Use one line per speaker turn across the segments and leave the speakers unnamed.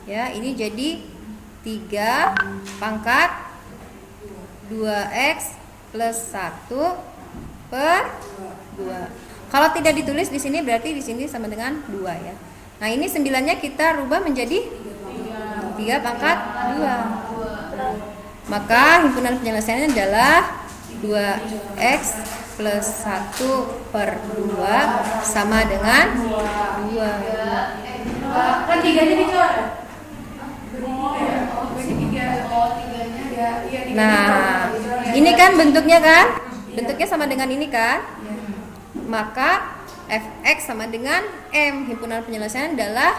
Ya, ini jadi 3 pangkat 2x plus 1 per 2. Kalau tidak ditulis di sini berarti di sini sama dengan 2 ya. Nah, ini 9-nya kita rubah menjadi 3 pangkat 2. Maka himpunan penyelesaiannya adalah 2x plus 1 per 2 sama dengan 2.
Kan 3-nya dicoret.
Nah, ini kan bentuknya kan? Bentuknya sama dengan ini kan? Maka fx sama dengan m. Himpunan penyelesaian adalah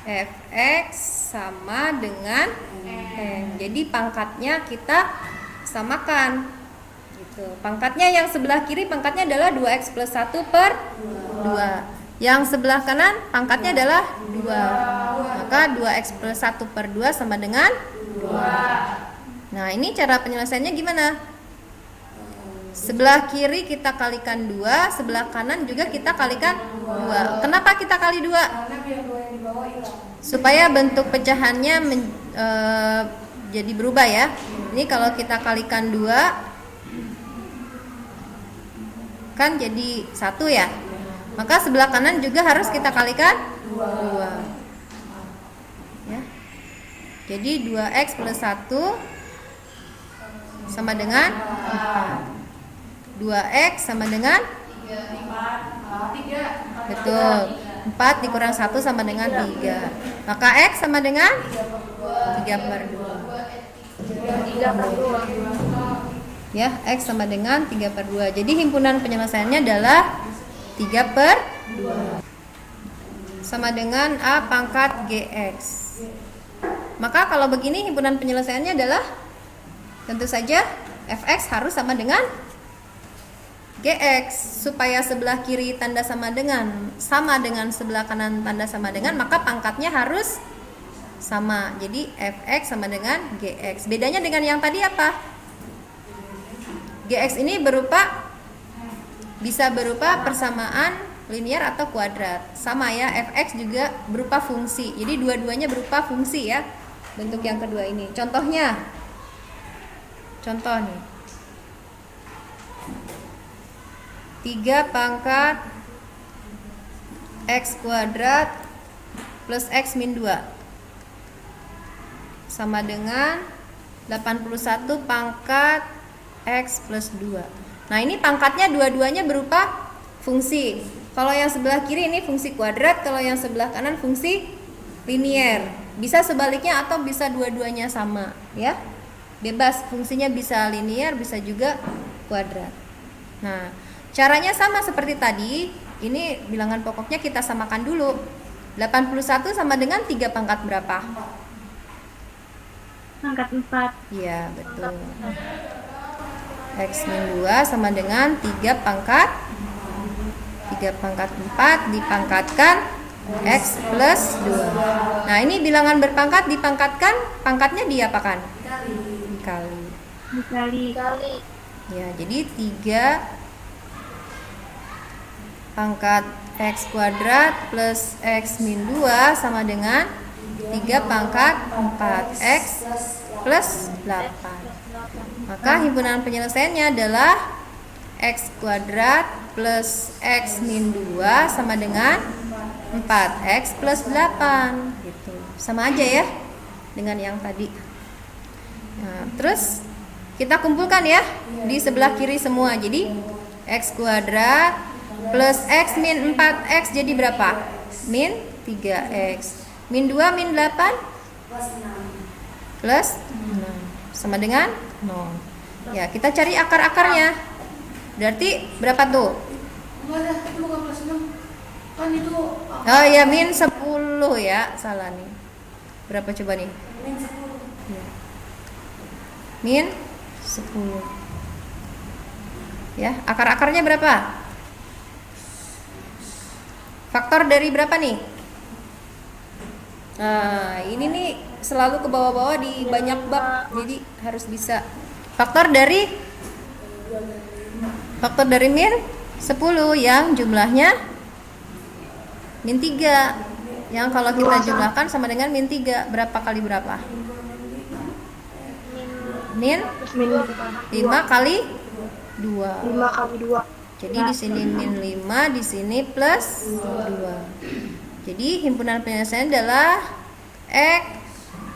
fx sama dengan m. Jadi pangkatnya kita samakan. Gitu. Pangkatnya yang sebelah kiri pangkatnya adalah 2x plus 1 per 2. Yang sebelah kanan pangkatnya adalah 2. Maka 2x plus 1 per 2 sama dengan 2. Nah, ini cara penyelesaiannya gimana? Sebelah kiri kita kalikan 2, sebelah kanan juga kita kalikan 2. Kenapa kita kali 2?
Karena biar 2 yang di bawah hilang.
Supaya bentuk pecahannya jadi berubah ya. Ini kalau kita kalikan 2 kan jadi 1 ya. Maka sebelah kanan juga harus kita kalikan 2. Ya. Jadi 2x plus 1 sama dengan 4. 2x sama dengan
3.
betul. 4 dikurang 1 sama dengan 3. Maka x sama dengan 3 per 2. Ya, x sama dengan 3 per 2. Jadi himpunan penyelesaiannya adalah 3 per 2 sama dengan a pangkat gx. Maka kalau begini himpunan penyelesaiannya adalah tentu saja fx harus sama dengan gx. Supaya sebelah kiri tanda sama dengan sebelah kanan tanda sama dengan, maka pangkatnya harus sama. Jadi fx sama dengan gx. Bedanya dengan yang tadi apa? Gx ini bisa berupa persamaan linear atau kuadrat. Sama ya, fx juga berupa fungsi. Jadi dua-duanya berupa fungsi ya. Bentuk yang kedua ini. Contoh nih. 3 pangkat x kuadrat plus x min 2 sama dengan 81 pangkat x plus 2. Nah, ini pangkatnya dua-duanya berupa fungsi. Kalau yang sebelah kiri ini fungsi kuadrat, kalau yang sebelah kanan fungsi linear. Bisa sebaliknya atau bisa dua-duanya sama ya. Bebas, fungsinya bisa linear, bisa juga kuadrat. Nah, caranya sama seperti tadi. Ini bilangan pokoknya kita samakan dulu. 81 sama dengan 3 pangkat berapa?
Pangkat 4.
Iya, betul. X min 2 sama dengan 3 pangkat 4 dipangkatkan X plus 2. Nah, ini bilangan berpangkat dipangkatkan, pangkatnya diapakan? Dikali. Ya, jadi 3 pangkat X kuadrat plus X min 2 sama dengan 3 pangkat 4X plus 8. Maka himpunan penyelesaiannya adalah X kuadrat plus X min 2 sama dengan 4X plus 8 gitu. Sama aja ya dengan yang tadi. Nah, terus kita kumpulkan ya di sebelah kiri semua. Jadi X kuadrat plus X min 4X jadi berapa? Min 3X. Min 2 min 8 plus 6 sama dengan 0. Ya, kita cari akar-akarnya. Berarti berapa tuh?
Enggak ada, itu bukan plus 6. Kan itu
Oh ya, min 10 ya, salah nih. Berapa coba nih?
min 10.
Ya. Min 10. Ya, akar-akarnya berapa? Faktor dari berapa nih? Nah, ini nih selalu ke bawah-bawah di banyak bab, jadi harus bisa. Faktor dari min 10 yang jumlahnya min 3. Yang kalau kita jumlahkan sama dengan min 3. Berapa kali berapa? Min
Terus min
5 kali 2.
5 kali 2.
Jadi di sini min 5, di sini plus 2. Jadi himpunan penyelesaian adalah X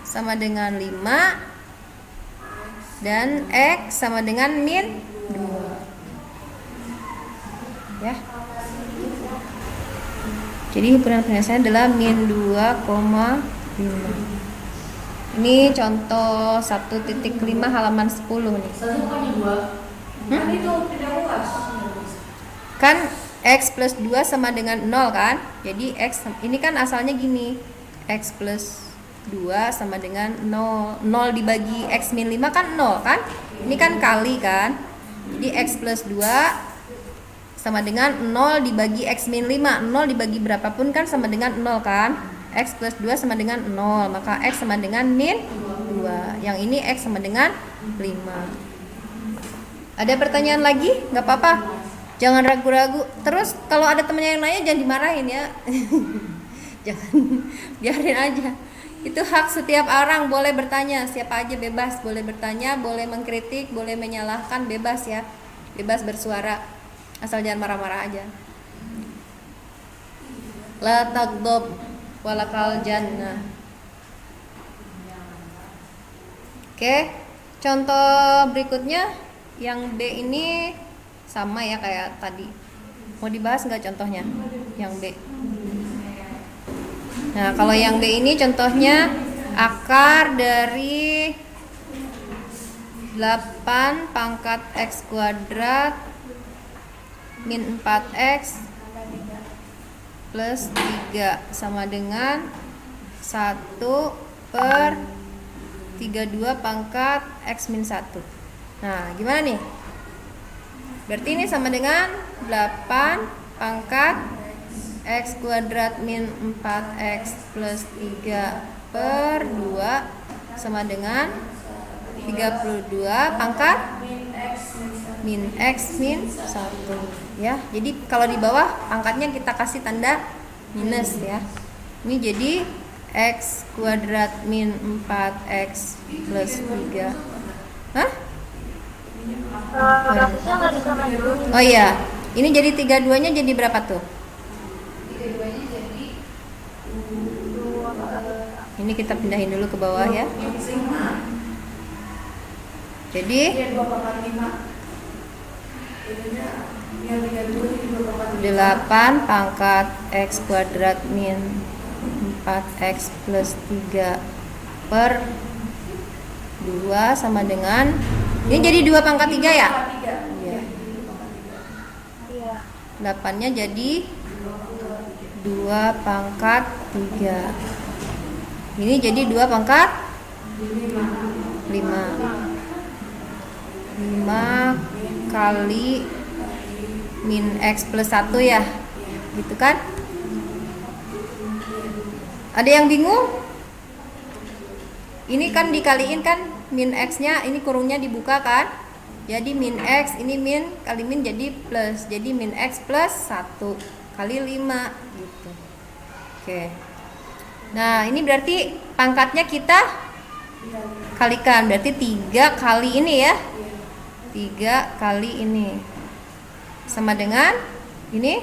sama dengan 5 dan X sama dengan min 2. Ya. Jadi himpunan penyelesaian adalah min 2,5. Ini contoh 1.5 halaman 10 nih.
Satu kali 2. Kan itu tidak luas.
Kan X plus 2 sama dengan 0 kan? Jadi X ini kan asalnya gini. X plus 2 sama dengan 0. 0 dibagi X min 5 kan 0 kan? Ini kan kali kan? Jadi X plus 2 sama dengan 0 dibagi X min 5. 0 dibagi berapapun kan sama dengan 0 kan? X plus 2 sama dengan 0. Maka X sama dengan min 2. Yang ini X sama dengan 5. Ada pertanyaan lagi? Nggak apa-apa. Jangan ragu-ragu. Terus kalau ada temennya yang nanya jangan dimarahin ya. Jangan, biarin aja. Itu hak setiap orang, boleh bertanya. Siapa aja bebas, boleh bertanya, boleh mengkritik, boleh menyalahkan, bebas ya. Bebas bersuara. Asal jangan marah-marah aja. La tagdob walakal jannah. Oke, contoh berikutnya yang B ini sama ya kayak tadi. Mau dibahas nggak contohnya? Yang B. Nah, kalau yang B ini contohnya akar dari 8 pangkat X kuadrat min 4X plus 3 sama dengan 1 per 32 pangkat X min 1. Nah, gimana nih? Berarti ini sama dengan 8 pangkat X kuadrat min 4X plus 3 per 2 sama dengan 32 pangkat min X min 1 ya. Jadi kalau di bawah pangkatnya kita kasih tanda minus ya. Ini jadi X kuadrat min 4X plus 3. Hah?
Berarti nggak disamain dulu.
Oh iya, ini jadi 32-nya jadi berapa tuh? Ini kita pindahin dulu ke bawah ya. Jadi 8 pangkat X kuadrat min 4X plus 3 per 2 sama dengan, ini jadi 2 pangkat 3 ya? Iya.
Iya.
8-nya jadi 2 pangkat 3. Ini jadi 2 pangkat 5 kali min X plus 1 ya, gitu kan? Ada yang bingung? Ini kan dikaliin kan, min X nya ini kurungnya dibuka kan, jadi min X, ini min kali min jadi plus, jadi min X plus 1 kali 5 gitu. Oke. Nah, ini berarti pangkatnya kita kalikan, berarti 3 kali ini ya, 3 kali ini sama dengan ini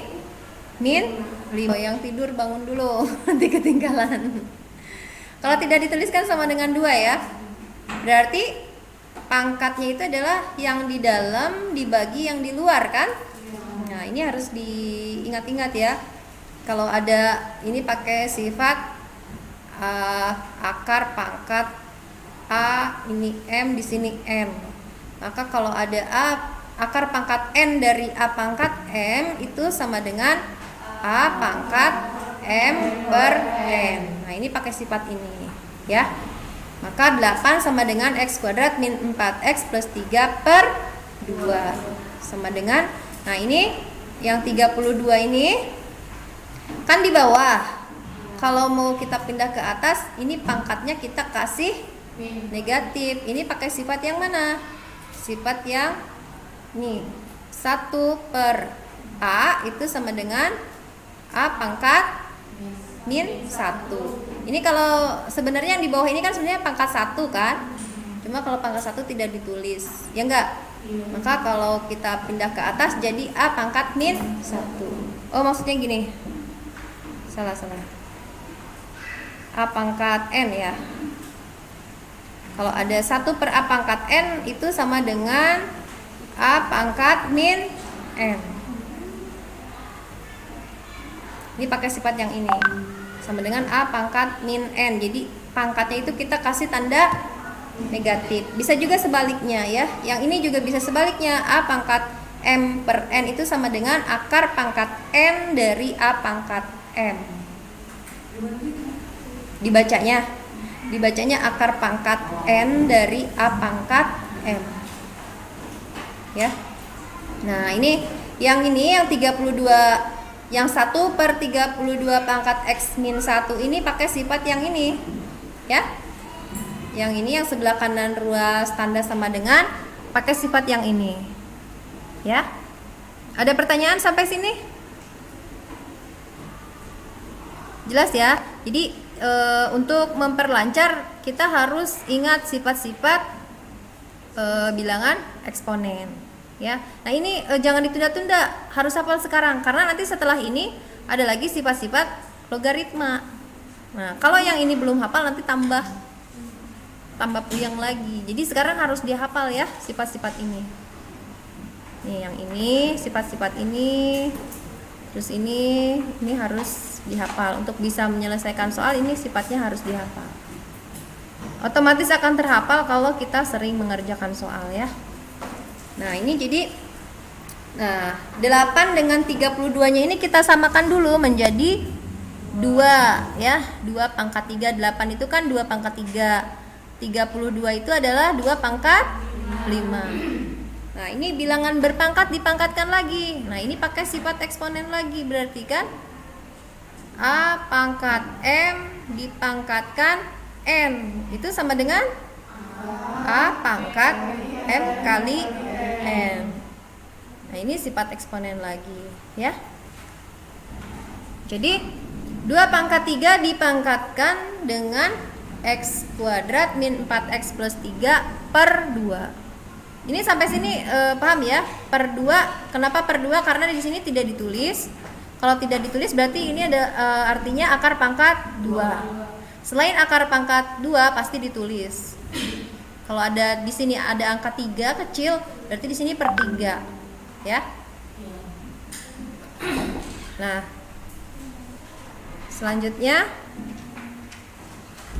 min 5. Yang tidur bangun dulu, nanti ketinggalan. Kalau tidak dituliskan sama dengan 2 ya, berarti pangkatnya itu adalah yang di dalam dibagi yang di luar kan. Nah, ini harus diingat-ingat ya. Kalau ada ini pakai sifat akar pangkat A, ini M, di sini M. Maka kalau ada akar pangkat N dari A pangkat M itu sama dengan A pangkat M per N. Nah, ini pakai sifat ini ya. Maka 8 sama dengan X kuadrat min 4X plus 3 per 2 sama dengan, nah ini yang 32 ini kan di bawah. Kalau mau kita pindah ke atas, ini pangkatnya kita kasih negatif. Ini pakai sifat yang mana? Sifat yang nih, 1 per A itu sama dengan A pangkat min 1. Ini kalau sebenarnya yang di bawah ini kan sebenarnya pangkat 1 kan. Cuma kalau pangkat 1 tidak ditulis. Ya enggak? Maka kalau kita pindah ke atas jadi A pangkat min 1. Oh, maksudnya gini. Salah. A pangkat N ya. Kalau ada 1 per A pangkat N itu sama dengan A pangkat min N. Ini pakai sifat yang ini. Sama dengan A pangkat min N. Jadi pangkatnya itu kita kasih tanda negatif. Bisa juga sebaliknya ya. Yang ini juga bisa sebaliknya. A pangkat M per N itu sama dengan akar pangkat N dari A pangkat M. Dibacanya akar pangkat N dari A pangkat M. Ya. Nah, ini yang 32, yang 1 per 32 pangkat X min 1 ini pakai sifat yang ini. Ya. Yang ini yang sebelah kanan ruas tanda sama dengan pakai sifat yang ini. Ya. Ada pertanyaan sampai sini? Jelas ya? Jadi untuk memperlancar kita harus ingat sifat-sifat bilangan eksponen. Ya. Nah, ini jangan ditunda-tunda, harus hafal sekarang karena nanti setelah ini ada lagi sifat-sifat logaritma. Nah, kalau yang ini belum hafal nanti tambah puyeng lagi. Jadi sekarang harus dihafal ya sifat-sifat ini. Nih, yang ini sifat-sifat ini. Terus ini harus dihafal. Untuk bisa menyelesaikan soal ini sifatnya harus dihafal. Otomatis akan terhafal kalau kita sering mengerjakan soal ya. Nah, ini jadi 8 dengan 32-nya ini kita samakan dulu menjadi 2 ya. 2 pangkat 3, 8 itu kan 2 pangkat 3. 32 itu adalah 2 pangkat 5. Nah, ini bilangan berpangkat dipangkatkan lagi. Nah, ini pakai sifat eksponen lagi. Berarti kan A pangkat M dipangkatkan N. Itu sama dengan A pangkat M kali N. Nah, ini sifat eksponen lagi ya. Jadi 2 pangkat 3 dipangkatkan dengan X kuadrat min 4X plus 3 per 2. Ini sampai sini paham ya? Per 2. Kenapa per 2? Karena di sini tidak ditulis. Kalau tidak ditulis berarti ini ada artinya akar pangkat 2. Selain akar pangkat 2 pasti ditulis. Kalau ada di sini ada angka 3 kecil, berarti di sini per 3. Ya. Nah, selanjutnya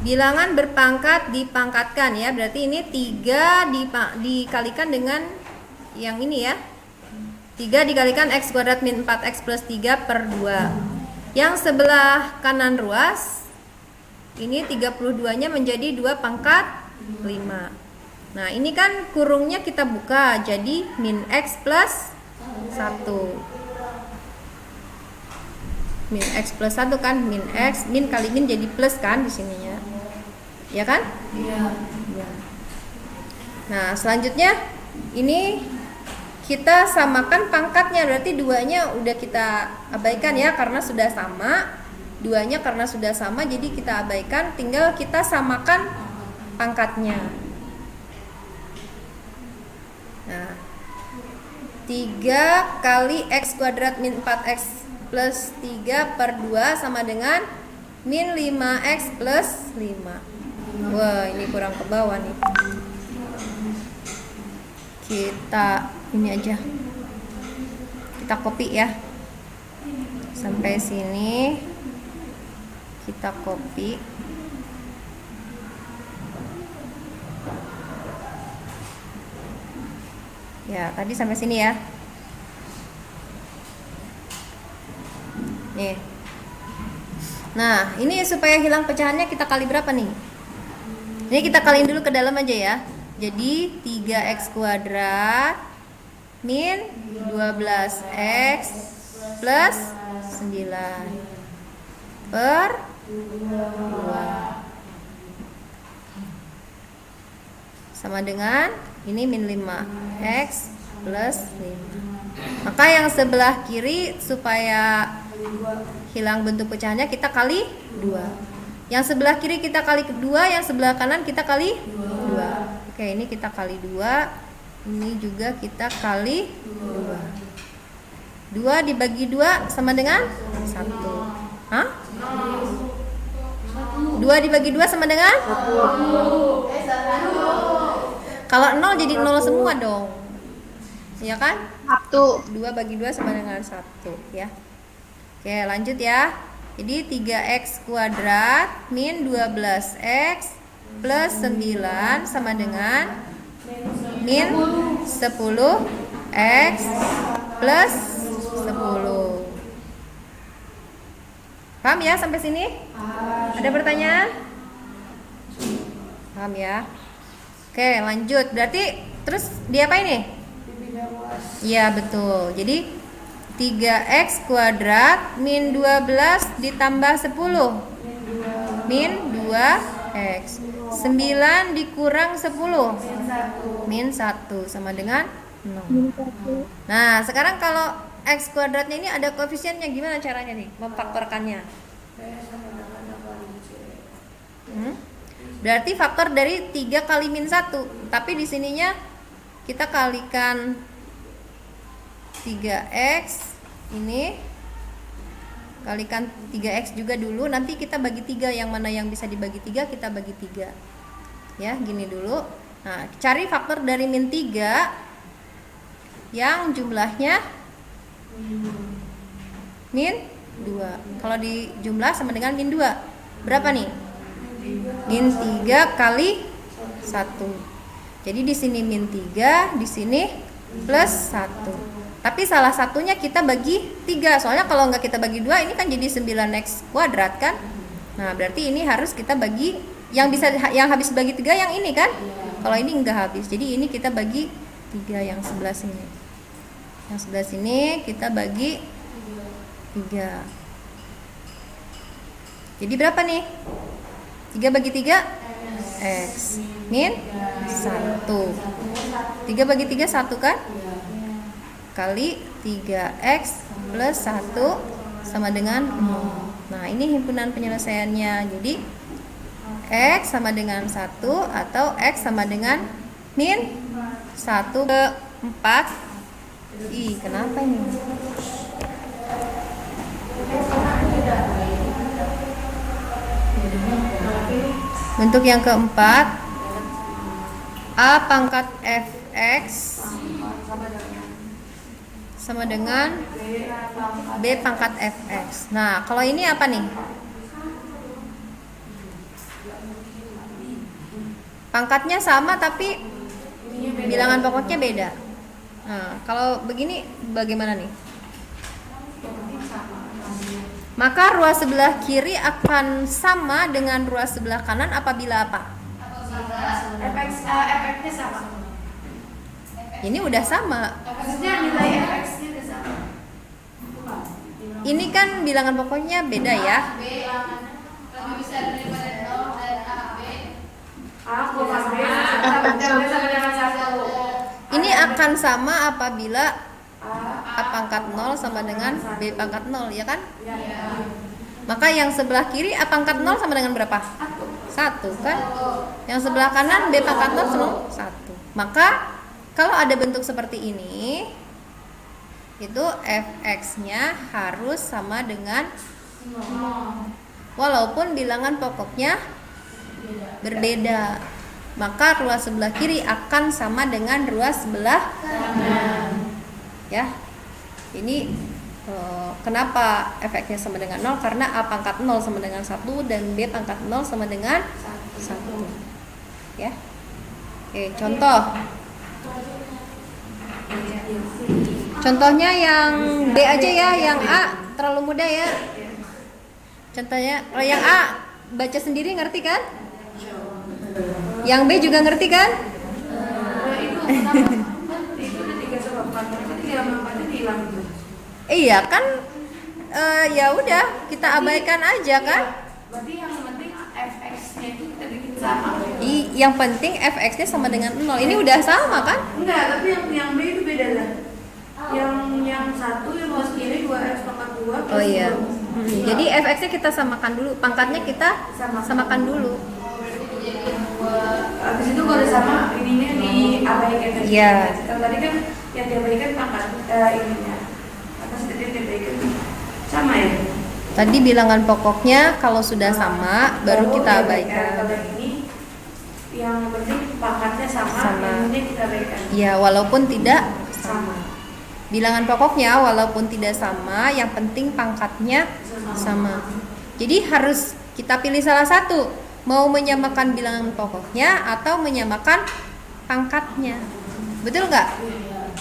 bilangan berpangkat dipangkatkan ya. Berarti ini 3 dikalikan dengan yang ini ya. 3 dikalikan X kuadrat min 4X plus 3 per 2. Yang sebelah kanan ruas ini 32-nya menjadi 2 pangkat 5. Nah, ini kan kurungnya kita buka jadi min X plus 1. Min X plus 1 kan, min X, min kali min jadi plus kan di sininya. Ya kan?
Iya.
Ya. Nah, selanjutnya ini kita samakan pangkatnya, berarti 2-nya udah kita abaikan ya karena sudah sama. 2-nya karena sudah sama jadi kita abaikan, tinggal kita samakan pangkatnya. Nah, 3 kali X kuadrat min 4X plus 3 per 2 sama dengan min 5X plus 5. Wah, ini kurang ke bawah nih. Kita ini aja. Kita copy ya. Sampai sini kita copy. Ya, tadi sampai sini ya. Nih. Nah, ini supaya hilang pecahannya kita kali berapa nih? Ini kita kaliin dulu ke dalam aja ya. Jadi 3X kuadrat min 12X plus 9 per 2 sama dengan ini min 5X plus 5. Maka yang sebelah kiri supaya Hilang bentuk pecahannya, kita kali 2. Yang sebelah kiri kita kali 2, yang sebelah kanan kita kali 2. Oke, ini kita kali 2. Ini juga kita kali 2. 2 dibagi 2 sama dengan 1. Hah? 2 dibagi 2 sama dengan? Kalau 0 jadi 0 semua dong. Iya kan?
1.
2 bagi 2 sama dengan 1 ya. Oke, lanjut ya. Jadi 3x kuadrat min 12x plus 9 sama dengan min 10x plus 10. Paham ya sampai sini? Ada pertanyaan? Paham ya? Oke, lanjut. Berarti terus diapain nih? Iya, betul. Jadi 3x kuadrat min 12 ditambah 10 min 2x. 9 dikurang 10 min 1 sama dengan 0. Nah, sekarang kalau x kuadratnya ini ada koefisiennya, gimana caranya nih memfaktorkannya? Berarti faktor dari 3 kali min 1. Tapi di sininya kita kalikan 3x ini, kalikan 3x juga dulu, nanti kita bagi 3, yang mana yang bisa dibagi 3 kita bagi 3 ya, gini dulu. Nah, cari faktor dari min 3 yang jumlahnya min 2. Kalau di jumlah sama dengan min 2, berapa nih? Min 3 kali 1. Jadi di sini min 3, di sini plus 1. Tapi salah satunya kita bagi 3. Soalnya kalau nggak kita bagi 2, ini kan jadi 9x kuadrat kan? Nah, berarti ini harus kita bagi, yang habis bagi 3 yang ini kan? Kalau ini nggak habis. Jadi ini kita bagi 3 yang sebelah sini. Yang sebelah sini kita bagi 3. Jadi berapa nih? 3 bagi 3 x min 1. 3 bagi 3 1 kan? Kali 3x plus 1 sama dengan 0. Nah, ini himpunan penyelesaiannya. Jadi x sama dengan 1 atau x sama dengan min 1 ke 4. Ih, kenapa ini? Bentuk yang keempat, a pangkat fx sama dengan b pangkat fx. Nah, kalau ini apa nih? Pangkatnya sama tapi bilangan pokoknya beda. Nah, kalau begini bagaimana nih? Maka ruas sebelah kiri akan sama dengan ruas sebelah kanan apabila apa?
Efeknya sama.
Ini udah sama.
Maksudnya nilai fx-nya udah sama.
Ini kan bilangan pokoknya beda ya.
Lebih besar daripada 0 dan AB. Aku sama dengan 1.
Ini akan sama apabila A pangkat 0 sama dengan B pangkat 0, ya kan? Maka yang sebelah kiri A pangkat 0 sama dengan berapa? 1 kan? Yang sebelah kanan B pangkat 0 sama 1. Maka kalau ada bentuk seperti ini, itu fx-nya harus sama dengan 0. Walaupun bilangan pokoknya berbeda. Maka ruas sebelah kiri akan sama dengan ruas sebelah kanan. Ya. Ini kenapa fx-nya sama dengan 0? Karena A pangkat 0 sama dengan 1 dan B pangkat 0 sama dengan 1. Ya. Oke, contoh. Contohnya yang B aja ya, yang A terlalu mudah ya. Contohnya, kalau yang A baca sendiri ngerti kan? Yang B juga ngerti kan?
Itu udah 3 sama 4, berarti 3 sama 4 itu hilang gitu.
Iya kan, ya udah kita abaikan aja kan?
Berarti yang penting fx-nya itu kita bikin sama.
Yang penting fx-nya sama dengan 0. Ini udah sama kan?
Enggak, tapi yang B itu beda lah. Yang 1 yang ruas kiri 2x pangkat 2 2 plus
Oh iya.
2.
Jadi fx-nya kita samakan dulu, pangkatnya kita samakan dulu.
Habis itu kalau sama ininya diabaikan tadi.
Iya.
Kalau tadi kan yang diabaikan pangkat ininya. Atas tadi yang diabaikan sama ya.
Tadi bilangan pokoknya kalau sudah sama baru kita abaikan.
Kalau ini yang penting pangkatnya sama.
Sama.
Yang penting kita abaikan.
Ya, walaupun tidak
Sama.
bilangan pokoknya walaupun tidak sama, yang penting pangkatnya sama. Jadi harus kita pilih salah satu, mau menyamakan bilangan pokoknya atau menyamakan pangkatnya. Betul nggak?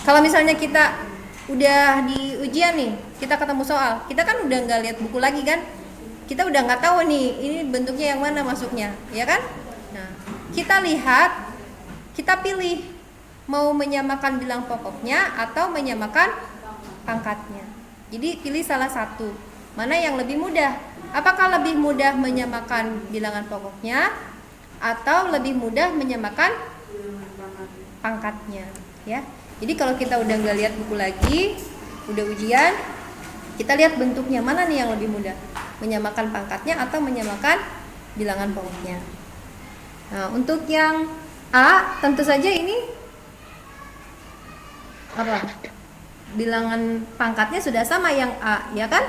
Kalau misalnya kita udah di ujian nih, kita ketemu soal, kita kan udah nggak lihat buku lagi kan? Kita udah nggak tahu nih, ini bentuknya yang mana masuknya, ya kan? Nah, kita lihat, kita pilih mau menyamakan bilangan pokoknya atau menyamakan pangkatnya. Jadi pilih salah satu. Mana yang lebih mudah? Apakah lebih mudah menyamakan bilangan pokoknya atau lebih mudah menyamakan pangkatnya, ya? Jadi kalau kita udah nggak lihat buku lagi, udah ujian, kita lihat bentuknya mana nih yang lebih mudah, menyamakan pangkatnya atau menyamakan bilangan pokoknya. Nah, untuk yang A tentu saja ini apa? Bilangan pangkatnya sudah sama yang A, ya kan?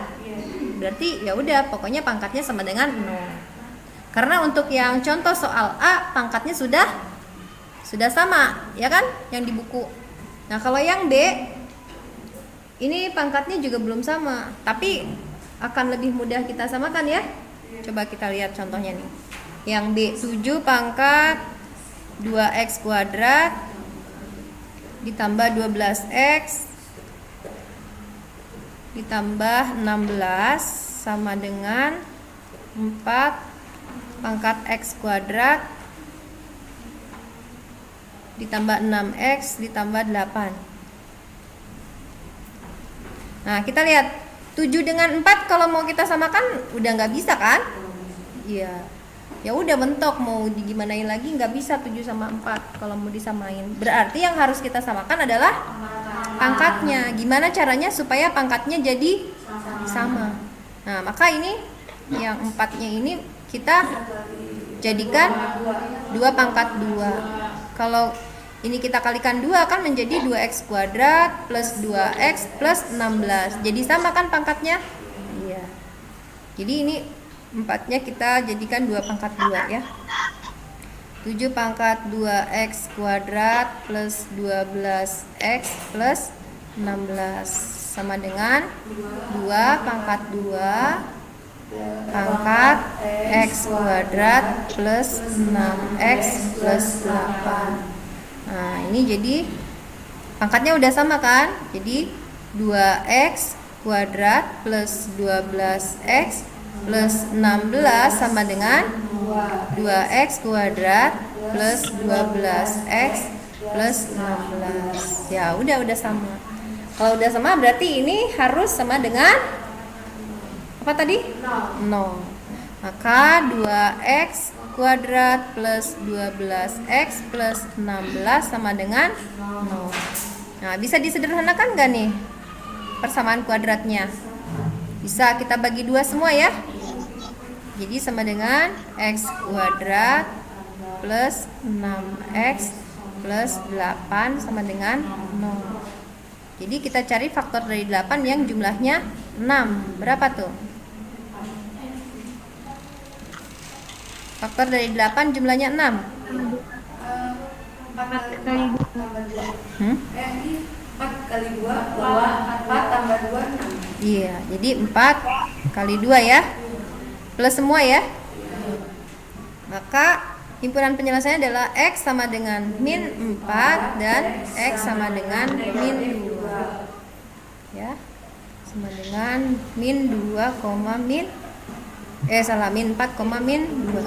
Berarti ya udah, pokoknya pangkatnya sama dengan 0. Karena untuk yang contoh soal A, pangkatnya sudah sama, ya kan? Yang di buku. Nah, kalau yang B, ini pangkatnya juga belum sama, tapi akan lebih mudah kita samakan ya. Coba kita lihat contohnya nih. Yang B, 7 pangkat 2x kuadrat ditambah 12x ditambah 16 sama dengan 4 pangkat x kuadrat ditambah 6x ditambah 8. Nah, kita lihat 7 dengan 4 kalau mau kita samakan udah nggak bisa kan? Iya. Ya udah mentok, mau digimanain lagi nggak bisa 7 sama 4 kalau mau disamain. Berarti yang harus kita samakan adalah pangkatnya. Gimana caranya supaya pangkatnya jadi sama? Nah, maka ini yang 4-nya ini kita jadikan 2 pangkat 2. Kalau ini kita kalikan 2 kan menjadi 2x kuadrat plus 2x plus 16. Jadi sama kan pangkatnya? Iya. Jadi ini 4-nya kita jadikan 2 pangkat 2 ya. 7 pangkat 2x kuadrat plus 12x plus 16 sama dengan 2 pangkat 2 pangkat x kuadrat plus 6x plus 8. Nah, ini jadi pangkatnya udah sama kan? Jadi 2x kuadrat plus 12x plus 16 sama dengan 2x kuadrat plus 12x plus 16. Ya, udah sama. Kalau udah sama berarti ini harus sama dengan apa tadi? 0. Maka 2x kuadrat plus 12x plus 16 sama dengan 0. Nah, bisa disederhanakan nggak nih persamaan kuadratnya? Bisa, kita bagi 2 semua ya. Jadi sama dengan x kuadrat plus 6x plus 8 sama dengan 0. Jadi kita cari faktor dari 8 yang jumlahnya 6. Berapa tuh? Faktor dari 8 jumlahnya 6.
4 kali 2 tambah 2. Ini 4 kali 2 bawah 4 tambah 2 6.
Iya, jadi 4 kali 2 ya. Plus semua ya. Maka himpunan penyelesaiannya adalah x sama dengan min 4 dan x sama dengan min 2. Ya. Sama dengan min 2, min 4, min 2.